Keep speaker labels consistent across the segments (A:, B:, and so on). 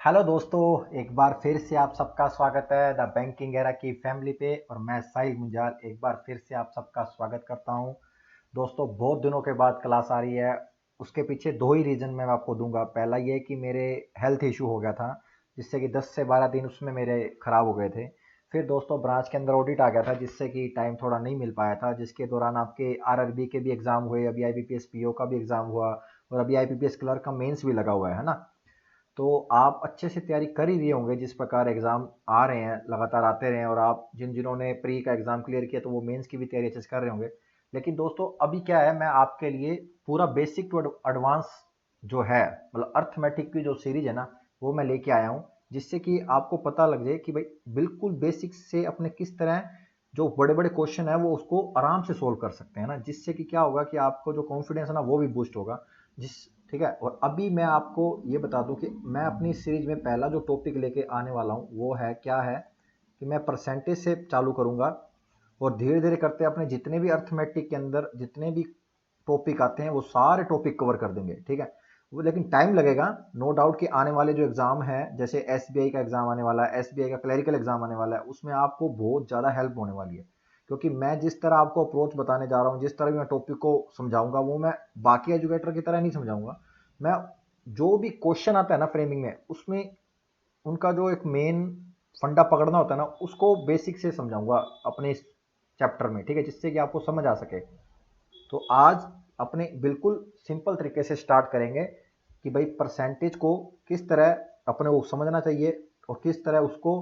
A: Hello दोस्तों, एक बार फिर से आप सबका स्वागत है द बैंकिंग एरा की फैमिली पे। और मैं साहिल मुंजाल एक बार फिर से आप सबका स्वागत करता हूं। दोस्तों, बहुत दिनों के बाद क्लास आ रही है। उसके पीछे दो ही रीज़न मैं आपको दूंगा। पहला ये कि मेरे हेल्थ इशू हो गया था, जिससे कि 10 से 12 दिन उसमें मेरे ख़राब हो गए थे। फिर दोस्तों ब्रांच के अंदर ऑडिट आ गया था, जिससे कि टाइम थोड़ा नहीं मिल पाया था, जिसके दौरान आपके आरआरबी के भी एग्ज़ाम हुए, अभी आईबीपीएस पीओ का भी एग्ज़ाम हुआ और अभी आईपीपीएस क्लर्क का मेंस भी लगा हुआ है ना। तो आप अच्छे से तैयारी कर ही रहे होंगे। जिस प्रकार एग्ज़ाम आ रहे हैं, लगातार आते रहे हैं, और आप जिन्होंने प्री का एग्ज़ाम क्लियर किया तो वो मेंस की भी तैयारी अच्छे से कर रहे होंगे। लेकिन दोस्तों अभी क्या है, मैं आपके लिए पूरा बेसिक टू एडवांस जो है, मतलब अर्थमेटिक की जो सीरीज है ना, वो मैं लेके आया हूँ, जिससे कि आपको पता लग जाए कि भाई बिल्कुल बेसिक से अपने किस तरह जो बड़े बड़े क्वेश्चन है वो उसको आराम से सोल्व कर सकते हैं ना। जिससे कि क्या होगा कि आपको जो कॉन्फिडेंस है ना वो भी बूस्ट होगा। जिस ठीक है। और अभी मैं आपको ये बता दूं कि मैं अपनी सीरीज में पहला जो टॉपिक लेके आने वाला हूं वो है क्या है, कि मैं परसेंटेज से चालू करूंगा और धीरे धीरे करते अपने जितने भी अर्थमेटिक के अंदर जितने भी टॉपिक आते हैं वो सारे टॉपिक कवर कर देंगे। ठीक है। वो लेकिन टाइम लगेगा, नो डाउट कि आने वाले जो एग्जाम है, जैसे एसबीआई का एग्जाम आने वाला है, एसबीआई का क्लरिकल एग्जाम आने वाला है, उसमें आपको बहुत ज़्यादा हेल्प होने वाली है। क्योंकि मैं जिस तरह आपको अप्रोच बताने जा रहा हूँ, जिस तरह भी मैं टॉपिक को समझाऊंगा, वो मैं बाकी एजुकेटर की तरह नहीं समझाऊंगा। मैं जो भी क्वेश्चन आता है ना फ्रेमिंग में, उसमें उनका जो एक मेन फंडा पकड़ना होता है ना, उसको बेसिक से समझाऊंगा अपने इस चैप्टर में। ठीक है, जिससे कि आपको समझ आ सके। तो आज अपने बिल्कुल सिंपल तरीके से स्टार्ट करेंगे कि भाई परसेंटेज को किस तरह अपने को समझना चाहिए और किस तरह उसको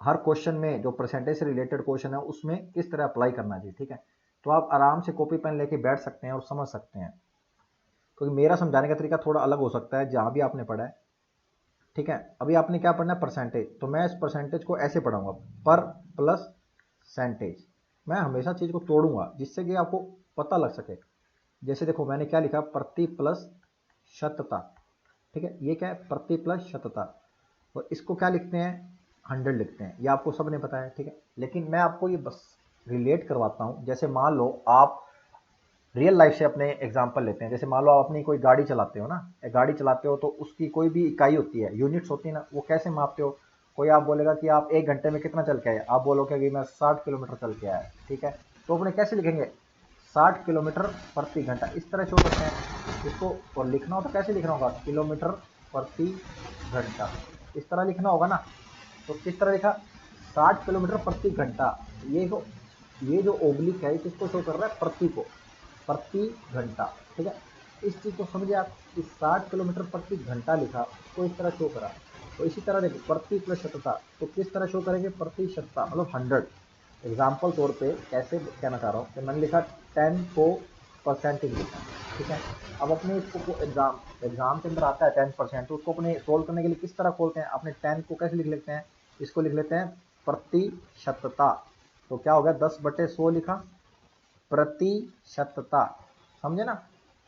A: हर क्वेश्चन में जो परसेंटेज से रिलेटेड क्वेश्चन है उसमें किस तरह अप्लाई करना चाहिए। ठीक है। तो आप आराम से कॉपी पेन लेके बैठ सकते हैं और समझ सकते हैं, क्योंकि मेरा समझाने का तरीका थोड़ा अलग हो सकता है जहां भी आपने पढ़ा है। ठीक है। अभी आपने क्या पढ़ना है, परसेंटेज, तो मैं इस परसेंटेज को ऐसे पढ़ाऊंगा, पर प्लस सेंटेज। मैं हमेशा चीज को तोड़ूंगा जिससे कि आपको पता लग सके। जैसे देखो मैंने क्या लिखा, प्रति प्लस शतता। ठीक है, ये क्या है, प्रति प्लस शतता। और इसको क्या लिखते हैं, 100 लिखते हैं। ये आपको सबने पता है। ठीक है। लेकिन मैं आपको ये बस रिलेट करवाता हूं। जैसे मान लो आप रियल लाइफ से अपने एग्जांपल लेते हैं। जैसे मान लो आप अपनी कोई गाड़ी चलाते हो ना, गाड़ी चलाते हो तो उसकी कोई भी इकाई होती है, यूनिट्स होती है ना, वो कैसे मापते हो। कोई आप बोलेगा कि आप 1 घंटे में कितना चल के आए, आप बोलोगे कि मैं 60 किलोमीटर चल के आया। ठीक है। तो अपने कैसे लिखेंगे, 60 किलोमीटर प्रति घंटा, इस तरह शो करते हैं इसको। और लिखना हो तो कैसे लिखना होगा, किलोमीटर प्रति घंटा, इस तरह लिखना होगा ना। तो किस तरह लिखा, 60 किलोमीटर प्रति घंटा। ये जो ओब्लिक है ये किसको शो कर रहा है, प्रति को, प्रति घंटा। ठीक है। इस चीज को समझे आप, इस 60 किलोमीटर प्रति घंटा लिखा, उसको इस तरह शो करा। तो इसी तरह देखो, प्रति प्लस शतता, तो किस तरह शो करेंगे, प्रति शतता मतलब 100। एग्जाम्पल तौर पे कैसे कहना चाह रहा हूँ कि मैंने लिखा 10 को परसेंटेज लिखा। ठीक है। अब अपने इसको एग्जाम एग्जाम के अंदर आता है 10%, तो उसको अपने सोल्व करने के लिए किस तरह खोलते हैं, अपने 10 को कैसे लिख लेते हैं, इसको लिख लेते हैं प्रतिशतता। तो क्या हो गया, 10/100 लिखा, प्रतिशतता। समझे ना,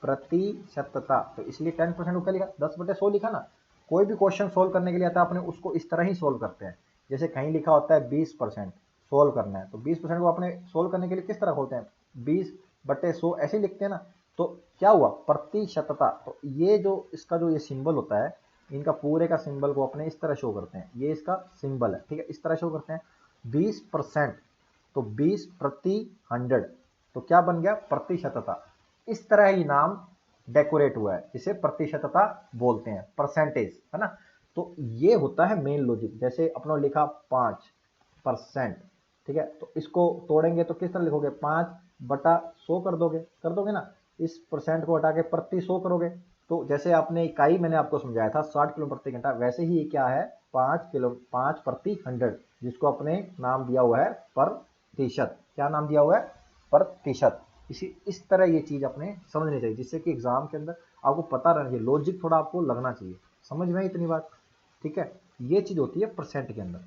A: प्रतिशतता। तो इसलिए 10% को क्या लिखा, 10/100 लिखा ना। कोई भी क्वेश्चन सोल्व करने के लिए आता है, अपने उसको इस तरह ही सोल्व करते हैं। जैसे कहीं लिखा होता है 20% सोल्व करना है, तो 20% को अपने सोल्व करने के लिए किस तरह खोलते हैं, 20/100 ऐसे ही लिखते हैं ना। तो क्या हुआ, प्रतिशतता। तो ये जो इसका जो ये सिंबल होता है, इनका पूरे का सिंबल को अपने इस तरह शो करते हैं। ये इसका सिंबल है। ठीक है, इस तरह शो करते हैं 20%। तो 20/100, तो क्या बन गया, प्रतिशतता। इस तरह ही नाम डेकोरेट हुआ है, जिसे प्रतिशतता बोलते हैं, परसेंटेज, है ना। तो ये होता है मेन लॉजिक। जैसे अपना लिखा 5%। ठीक है, तो इसको तोड़ेंगे तो किस तरह लिखोगे, 5/100 कर दोगे ना। इस परसेंट को हटा के प्रति 100 करोगे। तो जैसे आपने इकाई मैंने आपको समझाया था 60 किलोमीटर प्रति घंटा, वैसे ही क्या है, 5 प्रति 100, जिसको अपने नाम दिया हुआ है प्रतिशत। क्या नाम दिया हुआ है, प्रतिशत। इस तरह ये चीज अपने समझनी चाहिए, जिससे कि एग्जाम के अंदर आपको पता रहना चाहिए, लॉजिक थोड़ा आपको लगना चाहिए। समझ में इतनी बात। ठीक है। ये चीज होती है परसेंट के अंदर।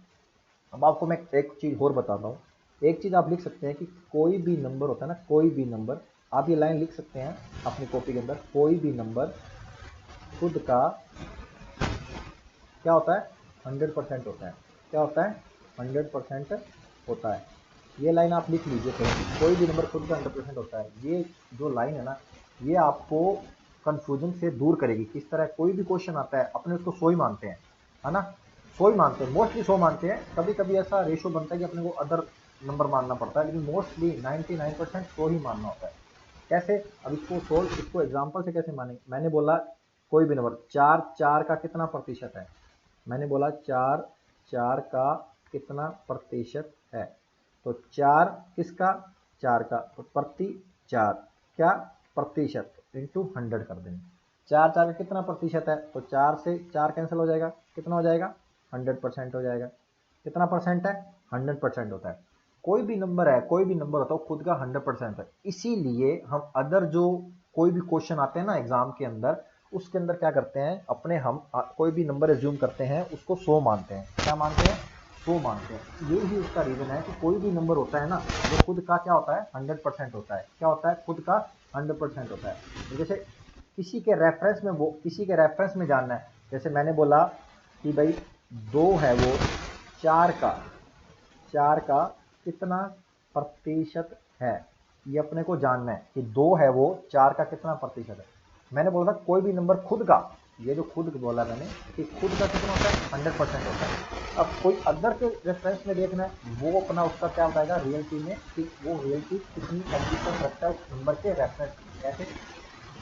A: अब आपको मैं एक चीज और बताता हूँ। एक चीज आप लिख सकते हैं कि कोई भी नंबर होता है ना, कोई भी नंबर, आप ये लाइन लिख सकते हैं अपनी कॉपी के अंदर, कोई भी नंबर खुद का क्या होता है, 100% होता है। क्या होता है, 100% होता है। ये लाइन आप लिख लीजिए कहीं भी, कोई भी नंबर खुद का 100% होता है। ये जो लाइन है ना, ये आपको कंफ्यूजन से दूर करेगी। किस तरह कोई भी क्वेश्चन आता है अपने उसको 100 ही मानते हैं, है ना, 100 ही मानते हैं, मोस्टली 100 मानते हैं। कभी कभी ऐसा रेशो बनता है कि अपने को अदर नंबर मानना पड़ता है, लेकिन मोस्टली 99% 100 ही मानना होता है। कैसे, अब इसको सोल्व, इसको एग्जाम्पल से कैसे मानेंगे। मैंने बोला कोई भी नंबर, चार, चार का कितना प्रतिशत है, मैंने बोला चार, चार का कितना प्रतिशत है, तो चार किसका, चार का, तो प्रति चार क्या, प्रतिशत इंटू 100 कर देंगे। चार, चार का कितना प्रतिशत है, तो चार से चार कैंसिल हो जाएगा, कितना हो जाएगा, 100% हो जाएगा। कितना परसेंट है, 100% होता है। कोई भी नंबर है, कोई भी नंबर होता है खुद का 100% है। इसीलिए हम अदर जो कोई भी क्वेश्चन आते हैं ना एग्जाम के अंदर, उसके अंदर क्या करते हैं, अपने हम कोई भी नंबर एज्यूम करते हैं, उसको 100 मानते हैं। क्या मानते हैं, 100 मानते हैं। ये ही उसका रीजन है कि कोई भी नंबर होता है ना, वो खुद का क्या होता है, 100% होता है। क्या होता है, खुद का 100% होता है। तो जैसे किसी के रेफरेंस में, वो किसी के रेफरेंस में जानना है, जैसे मैंने बोला कि भाई दो है वो चार का, चार का कितना प्रतिशत है, ये अपने को जानना है कि दो है वो चार का कितना प्रतिशत है। मैंने बोला था कोई भी नंबर खुद का, ये जो खुद बोला मैंने कि खुद का कितना होता है, 100% होता है। अब कोई अदर के रेफरेंस में देखना है, वो अपना उसका क्या बताएगा रियलिटी में, कि वो रियलिटी कितनी कंडीशन रखता है उस नंबर के रेफरेंस में। कैसे,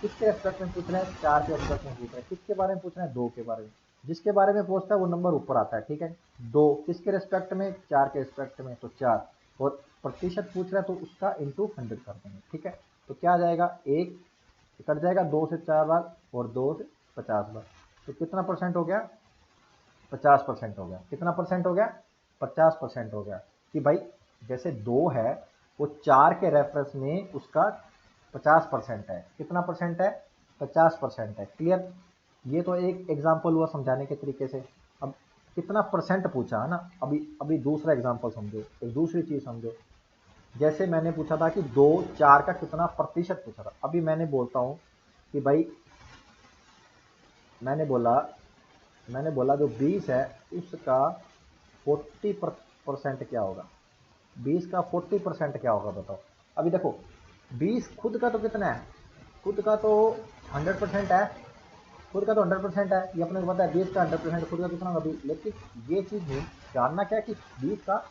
A: किसके रेस्पेक्ट में पूछ रहा है, चार के रेस्पेक्ट में पूछ रहा है। किसके बारे में पूछ रहा है, दो के बारे में। जिसके बारे में पूछता है वो नंबर ऊपर आता है, ठीक है। दो किसके रेस्पेक्ट में, चार के रेस्पेक्ट में, तो चार, और प्रतिशत पूछ रहा है तो उसका इंटू 100 कर देंगे, ठीक है। तो क्या आ जाएगा, एक कट जाएगा, दो से 4 बार और दो से 50 बार, तो कितना परसेंट हो गया, 50% हो गया। कितना परसेंट हो गया, 50% हो गया। कि भाई जैसे दो है वो चार के रेफरेंस में उसका 50% है। कितना परसेंट है, 50% है। क्लियर, ये तो एक एग्जाम्पल हुआ समझाने के तरीके से। अब कितना परसेंट पूछा है ना, अभी अभी दूसरा एग्जाम्पल समझो, एक दूसरी चीज समझो। जैसे मैंने पूछा था कि दो चार का कितना प्रतिशत पूछा था, अभी मैंने बोलता हूँ कि भाई मैंने बोला मैंने बोला जो 20 है उसका 40% क्या होगा, 20 का 40% क्या होगा बताओ। अभी देखो 20 खुद का तो कितना है, खुद का तो 100% है, खुद का तो 100% है, ये अपने को पता है। 20 का 100% खुद का कितना होगा 20, लेकिन ये चीज नहीं जानना क्या है कि 20 का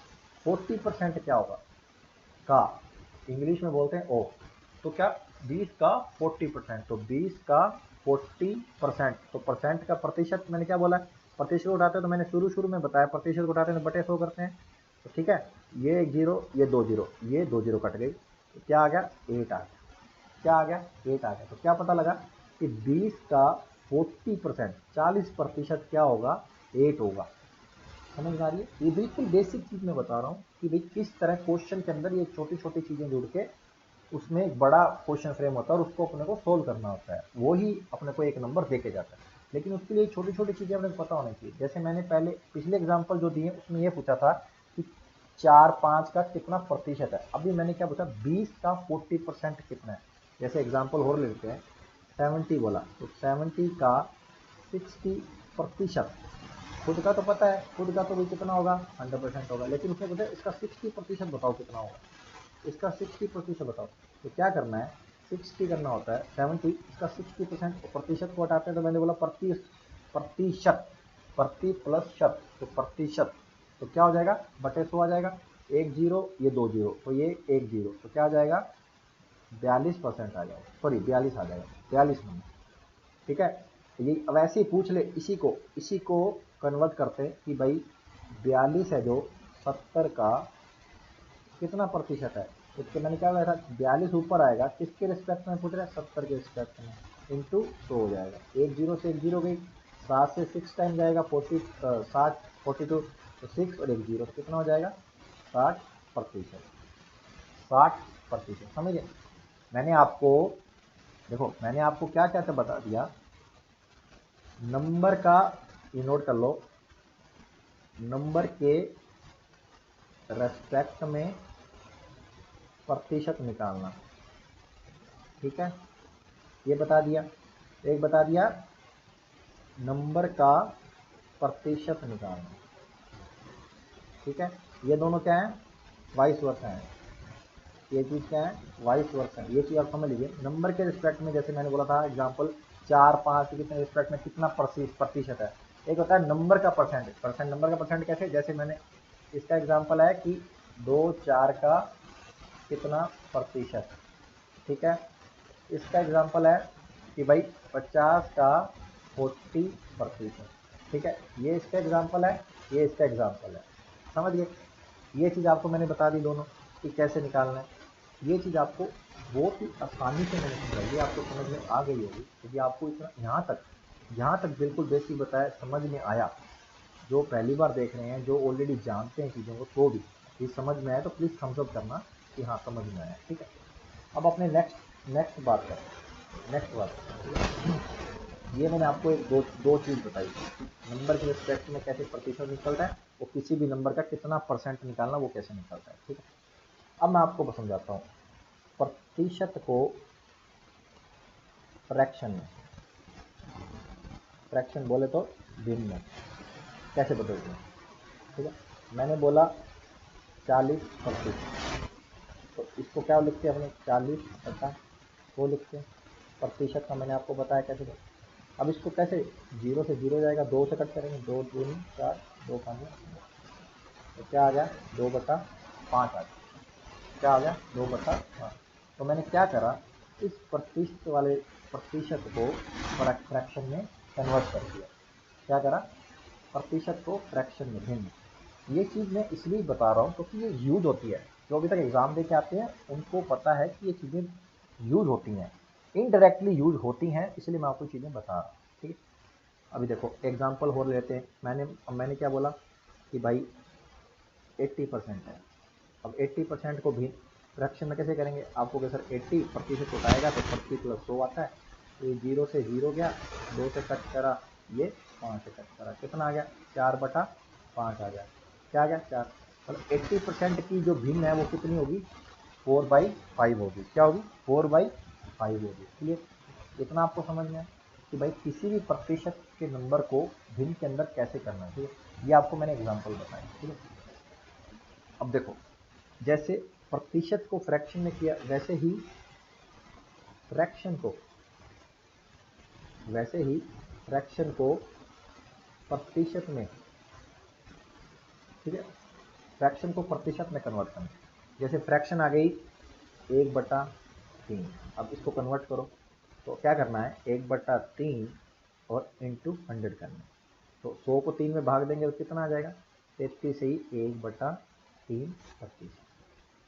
A: 40% क्या होगा, का इंग्लिश में बोलते हैं ओ। तो क्या 20 का 40%, तो 20 का 40%, तो परसेंट का प्रतिशत, मैंने क्या बोला, प्रतिशत उठाते हैं तो मैंने शुरू शुरू में बताया, प्रतिशत उठाते हैं तो बटे 100 करते हैं। तो ठीक है, ये एक जीरो, ये दो जीरो, ये दो जीरो कट गई, तो क्या आ गया, 8 आ गया। क्या आ गया, 8 आ गया। तो क्या पता लगा कि 20 का 40%, 40% क्या होगा, 8 होगा। समझ में आ रही है, ये बिल्कुल बेसिक चीज मैं बता रहा हूँ कि भाई किस तरह क्वेश्चन के अंदर ये छोटी छोटी चीजें जुड़ के उसमें एक बड़ा क्वेश्चन फ्रेम होता है और उसको अपने को सोल्व करना होता है, वो ही अपने को एक नंबर दे के जाता है। लेकिन उसके लिए छोटी छोटी चीजें अपने को पता होनी चाहिए। जैसे मैंने पहले पिछले एग्जाम्पल जो दिए उसमें ये पूछा था कि चार पाँच का कितना प्रतिशत है, अभी मैंने क्या पूछा, 20 का 40% कितना है। जैसे एग्जाम्पल और लेते हैं, 70 बोला, तो 70 का 60%, खुद का तो पता है, खुद का तो भी कितना होगा, 100% होगा, लेकिन उसने पूछा इसका 60% बताओ कितना होगा, इसका 60% बताओ। तो क्या करना है, 60 करना होता है 70, इसका 60% प्रतिशत को हटाते हैं, तो मैंने बोला प्रतिशत, प्रति प्लस शत, तो प्रतिशत, तो क्या हो जाएगा, बटे 100 आ जाएगा। एक जीरो, ये दो जीरो, तो ये एक जीरो, तो क्या आ जाएगा, 42% आ जाएगा, सॉरी 42 आ जाएगा, 42 नंबर, ठीक है। तो ये अब ऐसे ही पूछ ले, इसी को कन्वर्ट करते कि भाई 42 है जो 70 का कितना प्रतिशत है। इसके मैंने क्या बताया था, 42 ऊपर आएगा, किसके रिस्पेक्ट में पूछ रहा है, 70 के रिस्पेक्ट में, इंटू 100 हो जाएगा। एक जीरो से एक जीरो गई, 7 से 6 टाइम जाएगा, 42, तो 6 और एक जीरो, तो कितना हो जाएगा, 60%, 60%, समझे। मैंने आपको, देखो मैंने आपको क्या क्या बता दिया, नंबर का, ये नोट कर लो, नंबर के रेस्पेक्ट में प्रतिशत निकालना, ठीक है, ये बता दिया। एक बता दिया नंबर का प्रतिशत निकालना, ठीक है। ये दोनों क्या है, वाइस वर्सा है। ये चीज़ क्या है, वाइस वर्सा। ये चीज़ आप समझ लीजिए। नंबर के रिस्पेक्ट में जैसे मैंने बोला था एग्जाम्पल 4 5 कितने रिस्पेक्ट में कितना प्रतिशत है। एक होता है नंबर का परसेंट, नंबर का परसेंट कैसे, जैसे मैंने इसका एग्जाम्पल है कि 2 4 का कितना प्रतिशत, ठीक है। इसका एग्जाम्पल है कि भाई 50 का 40%, ठीक है। ये इसका एग्जाम्पल है, ये इसका एग्जाम्पल है, समझ गए। ये चीज़ आपको मैंने बता दी दोनों कि कैसे निकालना है। ये चीज़ आपको बहुत ही आसानी से मैंने समझाई, ये आपको समझ में आ गई होगी। यदि आपको इतना यहाँ तक बिल्कुल बेसिक बताया समझ में आया, जो पहली बार देख रहे हैं, जो ऑलरेडी जानते हैं चीज़ों को, तो भी ये समझ में आया तो प्लीज़ थम्स अप करना कि हाँ समझ में आया, ठीक है। अब अपने नेक्स्ट बात करते हैं, नेक्स्ट बात करते हैं। ये मैंने आपको एक दो चीज़ बताई, नंबर के रिस्पेक्ट में कैसे प्रतिशत निकलता है, वो किसी भी नंबर का कितना परसेंट निकालना वो कैसे निकलता है, ठीक है। अब मैं आपको समझाता हूँ प्रतिशत को फ्रैक्शन में, फ्रैक्शन बोले तो भिन्न में कैसे बदलते हैं, ठीक है। मैंने बोला 40%, तो इसको क्या लिखते हैं अपने, 40/100 लिखते हैं। प्रतिशत का मैंने आपको बताया कैसे करते। अब इसको कैसे, जीरो से जीरो जाएगा, 2 से कट करेंगे, 2 दूनी 4, 2 5, तो क्या आ गया, 2/5 आ गया। क्या आ गया, 2/5। तो मैंने क्या करा, इस प्रतिशत को फ्रैक्शन में कन्वर्ट कर दिया। क्या करा, प्रतिशत को फ्रैक्शन में भिन्न। ये चीज़ मैं इसलिए बता रहा हूँ क्योंकि ये यूज होती है, जो अभी तक एग्ज़ाम दे के आते हैं उनको पता है कि ये चीज़ें यूज होती हैं, इनडायरेक्टली यूज होती हैं, इसलिए मैं आपको चीज़ें बता रहा हूँ, ठीक है। अभी देखो एग्जाम्पल हो लेते हैं। मैंने क्या बोला कि भाई 80% है। अब 80% को भी फ्रैक्शन में कैसे करेंगे, आपको क्या सर 80% उठाएगा तो 40 + 100 आता है, तो ये 0 से 0 गया, 2 से कट करा, ये 5 से कट करा, कितना आ गया, 4/5 आ गया। क्या आ गया, 4। मतलब 80% की जो भिन्न है वो कितनी होगी, 4/5 होगी। क्या होगी, 4/5 होगी। इसलिए इतना आपको समझ में है कि भाई किसी भी प्रतिशत के नंबर को भिन्न के अंदर कैसे करना है, ठीक है। ये आपको मैंने एग्जाम्पल बताया, ठीक है। अब देखो जैसे प्रतिशत को फ्रैक्शन में किया, वैसे ही फ्रैक्शन को प्रतिशत में, ठीक है, फ्रैक्शन को प्रतिशत में कन्वर्ट करना। जैसे फ्रैक्शन आ गई 1/3, अब इसको कन्वर्ट करो तो क्या करना है, 1/3 और इंटू 100 करना है। तो 100 को 3 में भाग देंगे तो कितना आ जाएगा, 33 ही 1/3 प्रतिशत,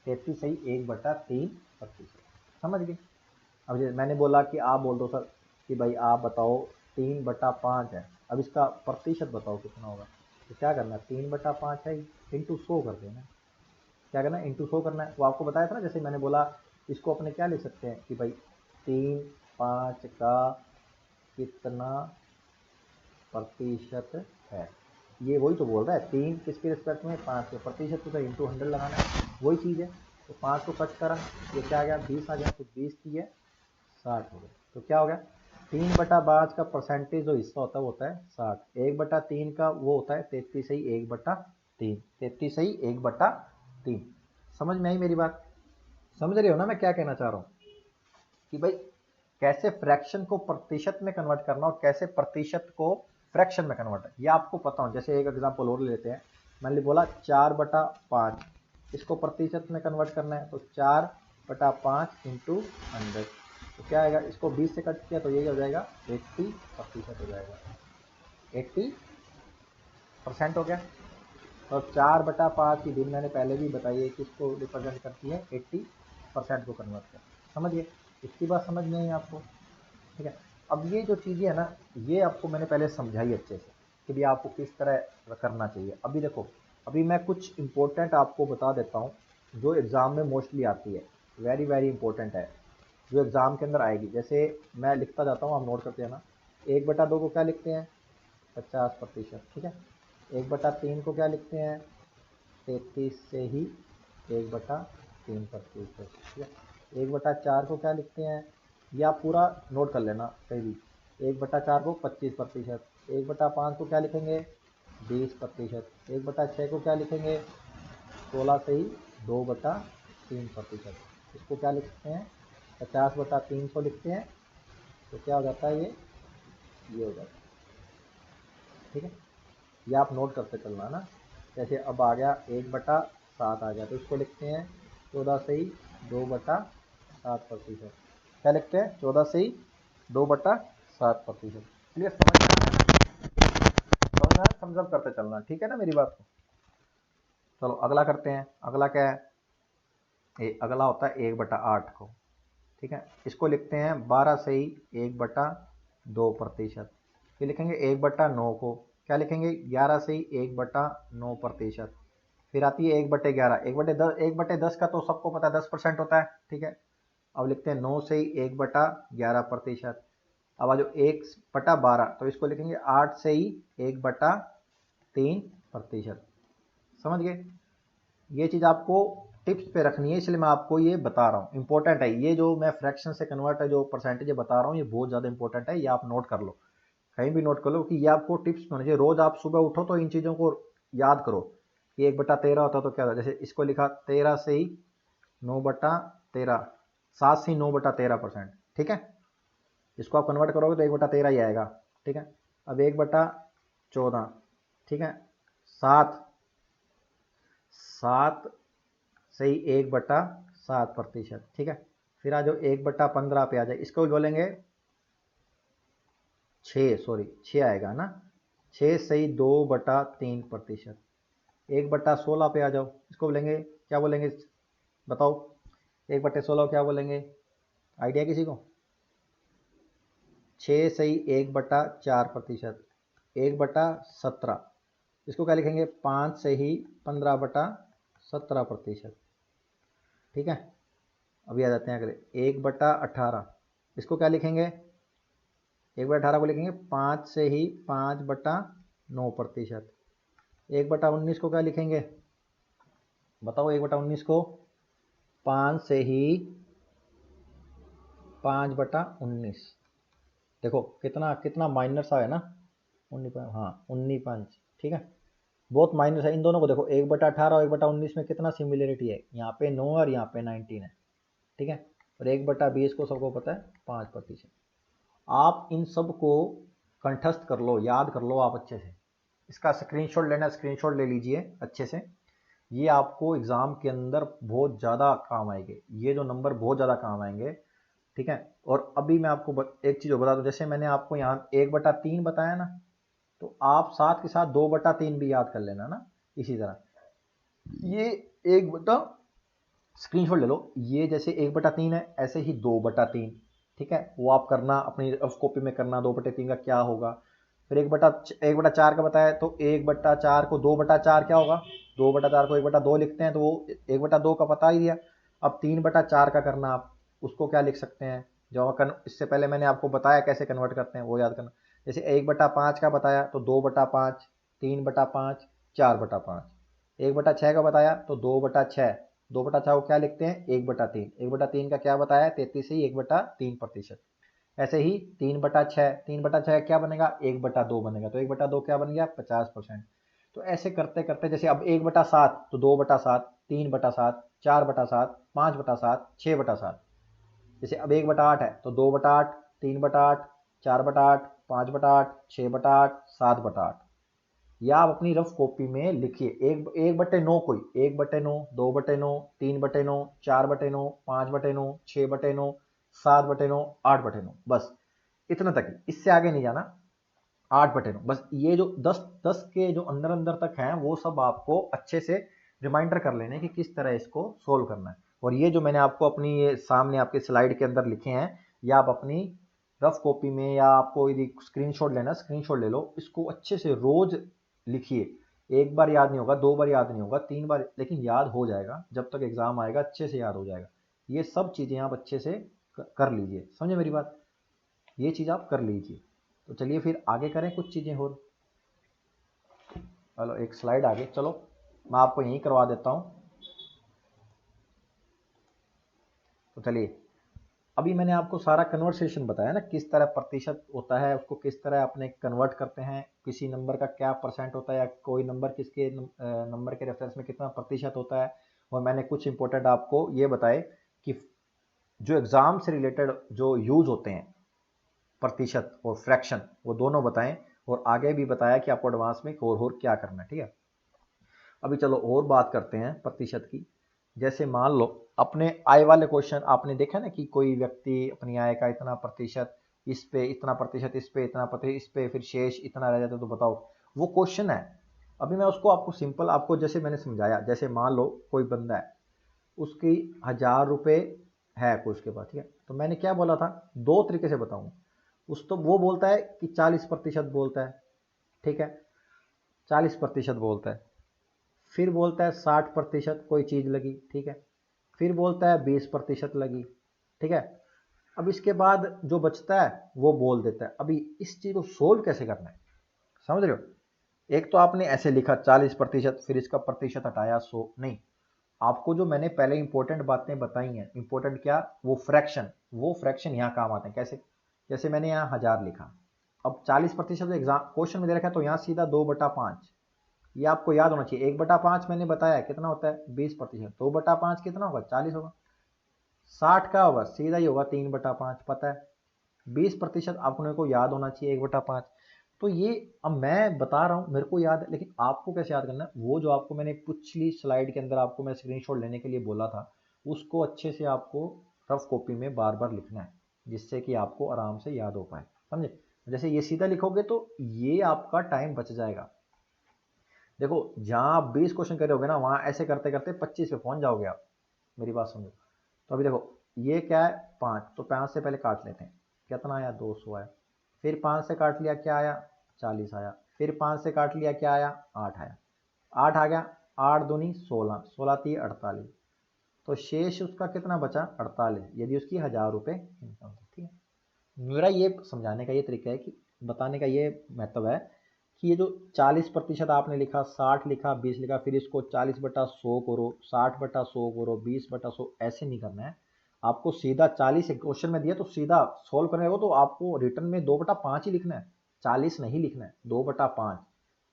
A: 33 ही 1/3 प्रतिशत, समझ गए। अब जैसे मैंने बोला कि आप बोल दो सर कि भाई आप बताओ 3/5 है, अब इसका प्रतिशत बताओ कितना होगा। तो क्या करना है, 3/5 है इंटू 100 कर देना। क्या करना है, इंटू 100 करना है। वो आपको बताया था ना, जैसे मैंने बोला इसको अपने क्या लिख सकते हैं कि भाई 3/5 का कितना प्रतिशत है। ये वही तो बोल रहा है, 3 किसके रिस्पेक्ट में, 5 के प्रतिशत को, तो इंटू 100 लगाना है, वही चीज़ है। तो 5 को कट करा, ये क्या आ गया, 20 आ गया, तो 20 की है 60 हो गया। तो क्या हो गया, 3/5 का परसेंटेज जो हिस्सा होता है वो होता है 60, 1/3 का वो होता है 33 ही 1/3, 33 ही 1/3। समझ में आई मेरी बात, समझ रहे हो ना मैं क्या कहना चाह रहा हूँ कि भाई कैसे फ्रैक्शन को प्रतिशत में कन्वर्ट करना और कैसे प्रतिशत को फ्रैक्शन में कन्वर्ट है, ये आपको पता हो। जैसे एक एग्जांपल और लेते हैं, मैंने बोला 4/5, इसको प्रतिशत में कन्वर्ट करना है, तो 4/5 इंटू 100, तो क्या आएगा, इसको 20 से कट किया तो यही हो जाएगा 80% हो जाएगा, 80% हो गया। और 4/5 की भिन्न मैंने पहले भी बताई है कि इसको रिप्रेजेंट करती है 80% को कन्वर्ट कर, समझ गए। इसकी बात समझ में आई आपको, ठीक है। अब ये जो चीज़ें है ना, ये आपको मैंने पहले समझाई अच्छे से कि भी आपको किस तरह करना चाहिए। अभी देखो, अभी मैं कुछ इंपॉर्टेंट आपको बता देता हूँ जो एग्ज़ाम में मोस्टली आती है, वेरी वेरी इंपॉर्टेंट है, जो एग्ज़ाम के अंदर आएगी। जैसे मैं लिखता जाता हूँ, आप नोट करते हैं ना। 1/2 को क्या लिखते हैं, 50%, ठीक है। 1/3 को क्या लिखते हैं, 33 से ही 1/3%, ठीक है। 1/4 को क्या लिखते हैं, या पूरा नोट कर लेना कहीं भी। 1/4 को 25%, 1/5 को क्या लिखेंगे, 20%, 1/6 को क्या लिखेंगे, 16 से ही 2/3%, इसको क्या लिख सकते हैं, 50/300 लिखते हैं, तो क्या हो जाता है ये हो जाता है। ठीक है, ये आप नोट करते चलना ना। जैसे अब आ गया 1/7 आ गया, तो इसको लिखते हैं 14/2/7%। क्या लिखते हैं, 14/2/7%। क्लियर, समझ में आया ना? समझ में आया, समझ करते चलना, ठीक है ना मेरी बात को। चलो अगला करते हैं। अगला क्या है, अगला होता है 1/8 को। ठीक है, इसको लिखते हैं 12/1/2%। फिर लिखेंगे 1/9 को, क्या लिखेंगे, 11/1/9%। फिर आती है 1/11, 1/10 का तो सबको पता है 10% होता है। ठीक है, अब लिखते हैं 9/11%। अब आ जो 1/12, तो इसको लिखेंगे 8/3%। समझ गए, ये चीज़ आपको टिप्स पे रखनी है, इसलिए मैं आपको ये बता रहा हूँ, इंपॉर्टेंट है ये जो मैं फ्रैक्शन से कन्वर्ट है जो परसेंटेज बता रहा हूँ, ये बहुत ज़्यादा इंपॉर्टेंट है, ये आप नोट कर लो, कहीं भी नोट कर लो कि ये आपको टिप्स में होना चाहिए। रोज़ आप सुबह उठो तो इन चीज़ों को याद करो कि 1/13 होता तो क्या होता, जैसे इसको लिखा 13 से ही 9/13, 7 से ही 9/13%। ठीक है, इसको आप कन्वर्ट करोगे तो 1/13 ही आएगा। ठीक है, अब 1/14, ठीक है, 7 से ही 1/7%। ठीक है, फिर आ जाओ 1/15 पे आ जाए, इसको बोलेंगे 6 आएगा ना, 6 से ही 2/3%। 1/16 पे आ जाओ, इसको बोलेंगे, क्या बोलेंगे बताओ, 1/16 क्या बोलेंगे, आइडिया किसी को? 6 से ही 1/4%। 1/17, इसको क्या लिखेंगे, 5 से ही 15/17%। ठीक है, अभी आ जाते हैं अगले 1/18, इसको क्या लिखेंगे, 1/18 को लिखेंगे 5 से ही 5/9%। 1/19 को क्या लिखेंगे बताओ, 1/19 को 5 से ही 5/19। देखो कितना कितना माइनर सा है ना, 19, हाँ 19। ठीक है, बहुत माइनस है इन दोनों को। देखो 1/18 और 1/19 में कितना सिमिलरिटी है, यहाँ पे 9 और यहाँ पे 19 है। ठीक है, और 1/20 को सबको पता है 5%। आप इन सब को कंठस्थ कर लो, याद कर लो आप अच्छे से। इसका स्क्रीनशॉट लेना, स्क्रीनशॉट ले लीजिए अच्छे से, ये आपको एग्ज़ाम के अंदर बहुत ज़्यादा काम आएंगे, ये जो नंबर बहुत ज़्यादा काम आएंगे। ठीक है, और अभी मैं आपको एक चीज़ बता दूं, जैसे मैंने आपको यहाँ 1/3 बताया ना, तो आप साथ के साथ 2/3 भी याद कर लेना ना। इसी तरह ये 1 स्क्रीनशॉट ले लो, ये जैसे 1/3 है, ऐसे ही 2/3। ठीक है, वो आप करना अपनी रफ कॉपी में करना, 2/3 का क्या होगा। फिर 1/4 का बताया, तो 1/4 को 2/4 क्या होगा, 2/4 को 1/2 लिखते हैं, तो वो 1/2 का पता ही दिया। अब 3/4 का करना, आप उसको क्या लिख सकते हैं, जो इससे पहले मैंने आपको बताया कैसे कन्वर्ट करते हैं वो याद करना। जैसे 1/5 का बताया तो 2/5, 3/5, 4/5। 1/6 का बताया तो 2/6, 2/6 को क्या लिखते हैं, 1/3। 1/3 का क्या बताया, 33 से ही 1/3%। ऐसे ही 3/6, 3/6 क्या बनेगा, 1/2 बनेगा, तो 1/2 क्या बन गया, 50%। तो ऐसे करते करते, जैसे अब 1/7 तो 2/7, 3/7, 4/7, 5/7, 6/7। जैसे अब 1/8 है तो 2/8, 3/8, 4/8, 5/8, 6/8, 7/8। या आप अपनी रफ कॉपी में लिखिए 1/9 को ही, 1/9, 2/9, 3/9, 4/9, 5/9, 6/9, 7/9, 8/9, बस इतना तक ही, इससे आगे नहीं जाना। 8/9 बस, ये जो 10 के जो अंदर अंदर तक हैं वो सब आपको अच्छे से रिमाइंडर कर लेने कि किस तरह इसको सोल्व करना है। और ये जो मैंने आपको अपनी ये सामने आपके स्लाइड के अंदर लिखे हैं, या आप अपनी रफ कॉपी में, या आपको यदि स्क्रीनशॉट लेना स्क्रीनशॉट ले लो, इसको अच्छे से रोज लिखिए। एक बार याद नहीं होगा, 2 बार याद नहीं होगा, 3 बार, लेकिन याद हो जाएगा, जब तक एग्जाम आएगा अच्छे से याद हो जाएगा। ये सब चीज़ें आप अच्छे से कर लीजिए, समझे मेरी बात, ये चीज़ आप कर लीजिए। तो चलिए फिर आगे करें कुछ चीज़ें और। चलो एक स्लाइड आगे, चलो मैं आपको यहीं करवा देता हूँ। तो चलिए, अभी मैंने आपको सारा कन्वर्सेशन बताया ना, किस तरह प्रतिशत होता है, उसको किस तरह अपने कन्वर्ट करते हैं, किसी नंबर का क्या परसेंट होता है, या कोई नंबर किसके नंबर के रेफरेंस में कितना प्रतिशत होता है। और मैंने कुछ इंपॉर्टेंट आपको ये बताए कि जो एग्जाम से रिलेटेड जो यूज होते हैं, प्रतिशत और फ्रैक्शन, वो दोनों बताएं, और आगे भी बताया कि आपको एडवांस में और क्या करना है। ठीक है, अभी चलो और बात करते हैं प्रतिशत की। जैसे मान लो अपने आय वाले क्वेश्चन आपने देखा ना कि कोई व्यक्ति अपनी आय का इतना प्रतिशत इस पे, इतना प्रतिशत इस पे, इतना प्रतिशत इस पे, फिर शेष इतना रह जाता है, तो बताओ, वो क्वेश्चन है। अभी मैं उसको आपको सिंपल, आपको जैसे मैंने समझाया, जैसे मान लो कोई बंदा है, उसकी 1000 रुपये है कोई उसके पास, ठीक है, तो मैंने क्या बोला था, दो तरीके से बताऊंगा। उस तो वो बोलता है कि 40% बोलता है, ठीक है, 40% बोलता है, फिर बोलता है 60% कोई चीज लगी, ठीक है, फिर बोलता है 20% लगी, ठीक है। अब इसके बाद जो बचता है वो बोल देता है। अभी इस चीज को सोल्व कैसे करना है, समझ रहे हो। एक तो आपने ऐसे लिखा 40%, फिर इसका प्रतिशत हटाया 100, नहीं, आपको जो मैंने पहले इंपॉर्टेंट बातें बताई हैं, इंपॉर्टेंट क्या, वो फ्रैक्शन यहाँ काम आते हैं। कैसे, जैसे मैंने यहाँ 1000 लिखा, अब 40% एग्जाम क्वेश्चन में दे रखा है, तो यहाँ सीधा 2/5, ये आपको याद होना चाहिए। 1/5 मैंने बताया कितना होता है, 20%। 2/5 कितना होगा, 40 होगा। 60 का होगा, सीधा ही होगा 3/5, पता है। 20% अपने को याद होना चाहिए, 1/5। तो ये अब मैं बता रहा हूँ, मेरे को याद है, लेकिन आपको कैसे याद करना है, वो जो आपको मैंने पिछली स्लाइड के अंदर आपको मैं स्क्रीनशॉट लेने के लिए बोला था, उसको अच्छे से आपको रफ कॉपी में बार बार लिखना है, जिससे कि आपको आराम से याद हो पाए, समझे। जैसे ये सीधा लिखोगे तो ये आपका टाइम बच जाएगा। देखो जहां आप 20 क्वेश्चन करोगे ना, वहां ऐसे करते करते 25 पे पहुंच जाओगे आप, मेरी बात समझो। तो अभी देखो, ये क्या है, 5, तो 5 से पहले काट लेते हैं, कितना आया, 200 आया। फिर 5 से काट लिया, क्या आया, 40 आया। फिर 5 से काट लिया, क्या आया, 8 आया। 8 आ गया, 8 दूनी 16, 16 ती 48, तो शेष उसका कितना बचा, 48, यदि उसकी 1000 रुपये इनकम थी, ठीक है। मेरा ये समझाने का ये तरीका है कि बताने का ये महत्व है कि ये जो 40% आपने लिखा, 60 लिखा, 20 लिखा, फिर इसको 40/100 करो, 60/100 करो, 20/100, ऐसे नहीं करना है। आपको सीधा 40 क्वेश्चन में दिया तो सीधा सोल्व करने को, तो आपको रिटर्न में 2/5 ही लिखना है, 40 नहीं लिखना है। 2/5,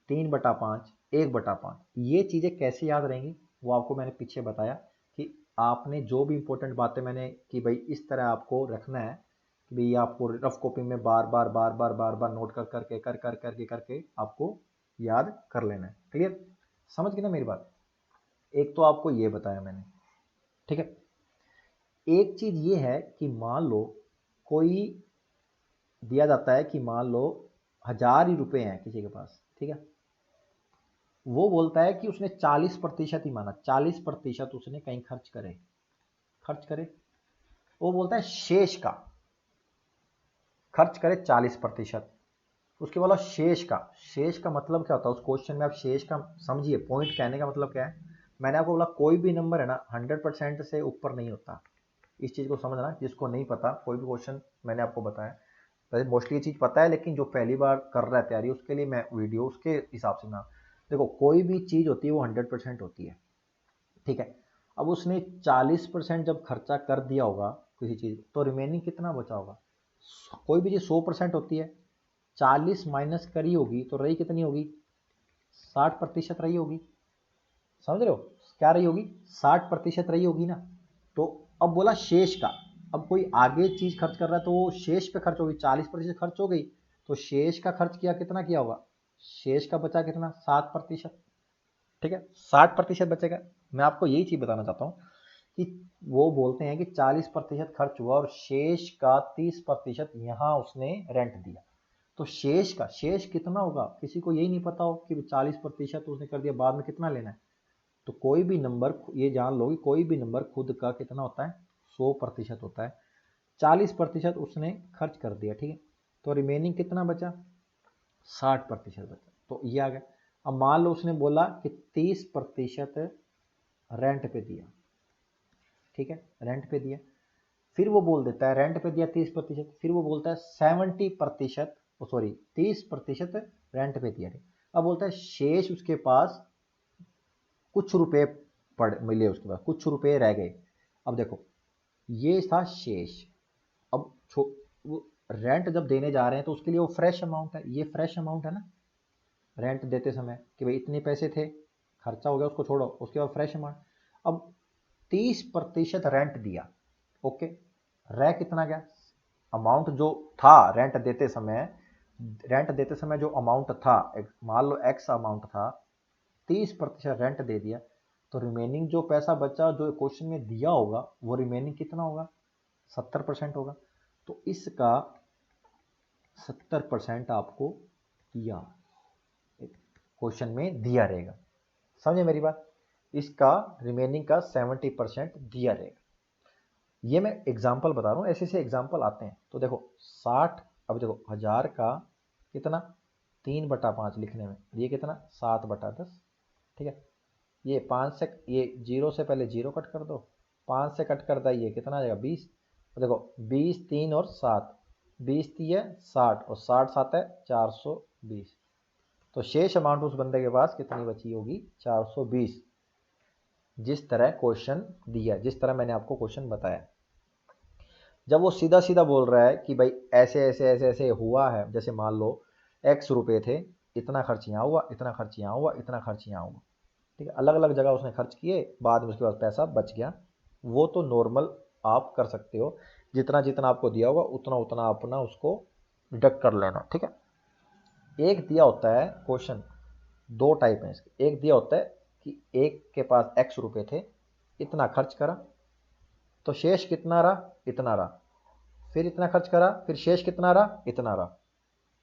A: 3/5, 1/5, ये चीज़ें कैसे याद रहेंगी, वो आपको मैंने पीछे बताया कि आपने जो भी इंपॉर्टेंट बातें मैंने कि भाई इस तरह आपको रखना है, कि भाई आपको रफ कॉपी में बार बार बार बार बार बार नोट कर करके करके आपको याद कर लेना है। क्लियर, समझ गए ना मेरी बात। एक तो आपको ये बताया मैंने, ठीक है। एक चीज ये है कि मान लो कोई दिया जाता है कि मान लो 1000 ही रुपए हैं किसी के पास, ठीक है, वो बोलता है कि उसने 40% ही माना, 40% उसने कहीं खर्च करे, वो बोलता है शेष का खर्च करे 40%। उसके बोला शेष का मतलब क्या होता है, उस क्वेश्चन में आप शेष का समझिए, पॉइंट कहने का मतलब क्या है। मैंने आपको बोला कोई भी नंबर है ना 100% से ऊपर नहीं होता, इस चीज को समझना। जिसको नहीं पता, कोई भी क्वेश्चन मैंने आपको बताया, वैसे मोस्टली ये चीज पता है, लेकिन जो पहली बार कर रहा है तैयारी, उसके लिए मैं वीडियो उसके हिसाब से ना, देखो कोई भी चीज होती है वो 100% होती है, ठीक है। अब उसने 40% जब खर्चा कर दिया होगा किसी चीज, तो रिमेनिंग कितना बचा होगा। कोई भी चीज 100% होती है, 40 माइनस करी होगी तो रही कितनी होगी, 60% रही होगी, समझ रहे हो, क्या रही होगी, 60% रही होगी ना। तो अब बोला शेष का, अब कोई आगे चीज खर्च कर रहा है तो वो शेष पे खर्च होगी, 40% खर्च हो गई, तो शेष का खर्च किया कितना किया होगा, शेष का बचा कितना, 7%, ठीक है, 60% बचेगा। मैं आपको यही चीज बताना चाहता हूँ कि वो बोलते हैं कि 40% खर्च हुआ और शेष का 30% यहाँ उसने रेंट दिया। तो शेष कितना होगा, किसी को यही नहीं पता हो कि 40% उसने कर दिया, बाद में कितना लेना है। तो कोई भी नंबर, ये जान लो कि कोई भी नंबर खुद का कितना होता है, 100% होता है। 40% उसने खर्च कर दिया, ठीक है, तो रिमेनिंग कितना बचा, 60% बचा, तो ये आ गया। अब मान लो उसने बोला कि 30% रेंट पे दिया, ठीक है, रेंट पे दिया, फिर वो बोल देता है रेंट पे दिया 30%, फिर वो बोलता है 70%, सॉरी 30% रेंट पे दिया, ठीक। अब बोलता है शेष उसके पास कुछ रुपए पड़ मिले, उसके पास कुछ रुपए रह गए। अब देखो ये था शेष। अब वो रेंट जब देने जा रहे हैं तो उसके लिए वो फ्रेश अमाउंट है, ये फ्रेश अमाउंट है ना, रेंट देते समय कि भाई इतने पैसे थे, खर्चा हो गया उसको छोड़ो, उसके बाद फ्रेश अमाउंट। अब 30% रेंट दिया, ओके, रह कितना गया, अमाउंट जो था रेंट देते समय जो अमाउंट था, मान लो एक्स अमाउंट था, 30% रेंट दे दिया, तो रिमेनिंग जो पैसा बचा जो क्वेश्चन में दिया होगा वो रिमेनिंग कितना होगा, 70% होगा। तो इसका 70% आपको दिया, क्वेश्चन में दिया रहेगा, समझे मेरी बात। इसका रिमेनिंग का 70% दिया रहेगा। ये मैं एग्जाम्पल बता रहा हूँ, ऐसे ऐसे एग्जाम्पल आते हैं। तो देखो 60, अब देखो 1000 का कितना 3/5 लिखने में, ये कितना 7/10, ठीक है। ये 5 से, ये 0 से पहले 0 कट कर दो, 5 से कट कर दिया, ये कितना आ जाएगा 20। तो देखो 20 3 और 7, 20 3 है 60 और 60 7 है 420। तो शेष अमाउंट उस बंदे के पास कितनी बची होगी, 420। जिस तरह क्वेश्चन दिया, जिस तरह मैंने आपको क्वेश्चन बताया। जब वो सीधा सीधा बोल रहा है कि भाई ऐसे ऐसे ऐसे ऐसे हुआ है, जैसे मान लो x रुपए थे, इतना खर्च यहाँ हुआ, इतना खर्च यहाँ हुआ, इतना खर्च यहाँ हुआ, ठीक है, अलग अलग जगह उसने खर्च किए, बाद में उसके पास पैसा बच गया, वो तो नॉर्मल आप कर सकते हो, जितना जितना आपको दिया होगा उतना उतना अपना उसको डिडक्ट कर लेना, ठीक है। एक दिया होता है क्वेश्चन, दो टाइप है इसके। एक दिया होता है कि एक के पास x रुपए थे, इतना खर्च करा, तो शेष कितना रहा, इतना रहा, फिर इतना खर्च करा, फिर शेष कितना रहा, इतना रहा।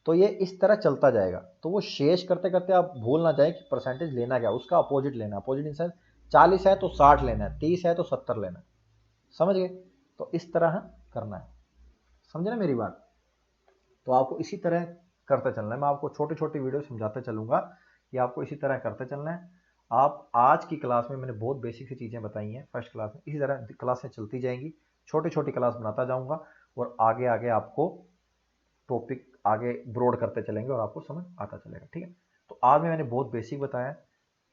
A: तो ये इस तरह चलता जाएगा। तो वो शेष करते करते आप भूल ना जाए कि परसेंटेज लेना क्या, उसका अपोजिट लेना। अपोजिट इन सेंस 40 है तो 60 लेना है, 30 है तो 70 लेना है, समझ गए। तो इस तरह करना है, समझे ना मेरी बात। तो आपको इसी तरह करते चलना है, मैं आपको छोटी छोटी वीडियो समझाते चलूंगा कि आपको इसी तरह करते चलना है। आप आज की क्लास में मैंने बहुत बेसिक सी चीज़ें बताई हैं फर्स्ट क्लास में, इसी तरह क्लासें चलती जाएंगी, छोटी छोटी क्लास बनाता जाऊंगा और आगे आगे आपको टॉपिक आगे ब्रॉड करते चलेंगे और आपको समझ आता चलेगा, ठीक है। तो आज में मैंने बहुत बेसिक बताया,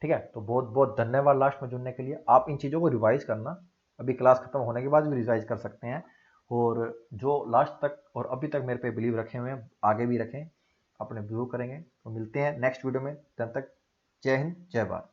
A: ठीक है। तो बहुत बहुत धन्यवाद लास्ट में जुड़ने के लिए। आप इन चीज़ों को रिवाइज करना, अभी क्लास खत्म होने के बाद भी रिवाइज कर सकते हैं, और जो लास्ट तक और अभी तक मेरे पे बिलीव रखे हुए हैं आगे भी रखें, अपने बिलीव करेंगे। तो मिलते हैं नेक्स्ट वीडियो में, तब तक जय हिंद जय भारत।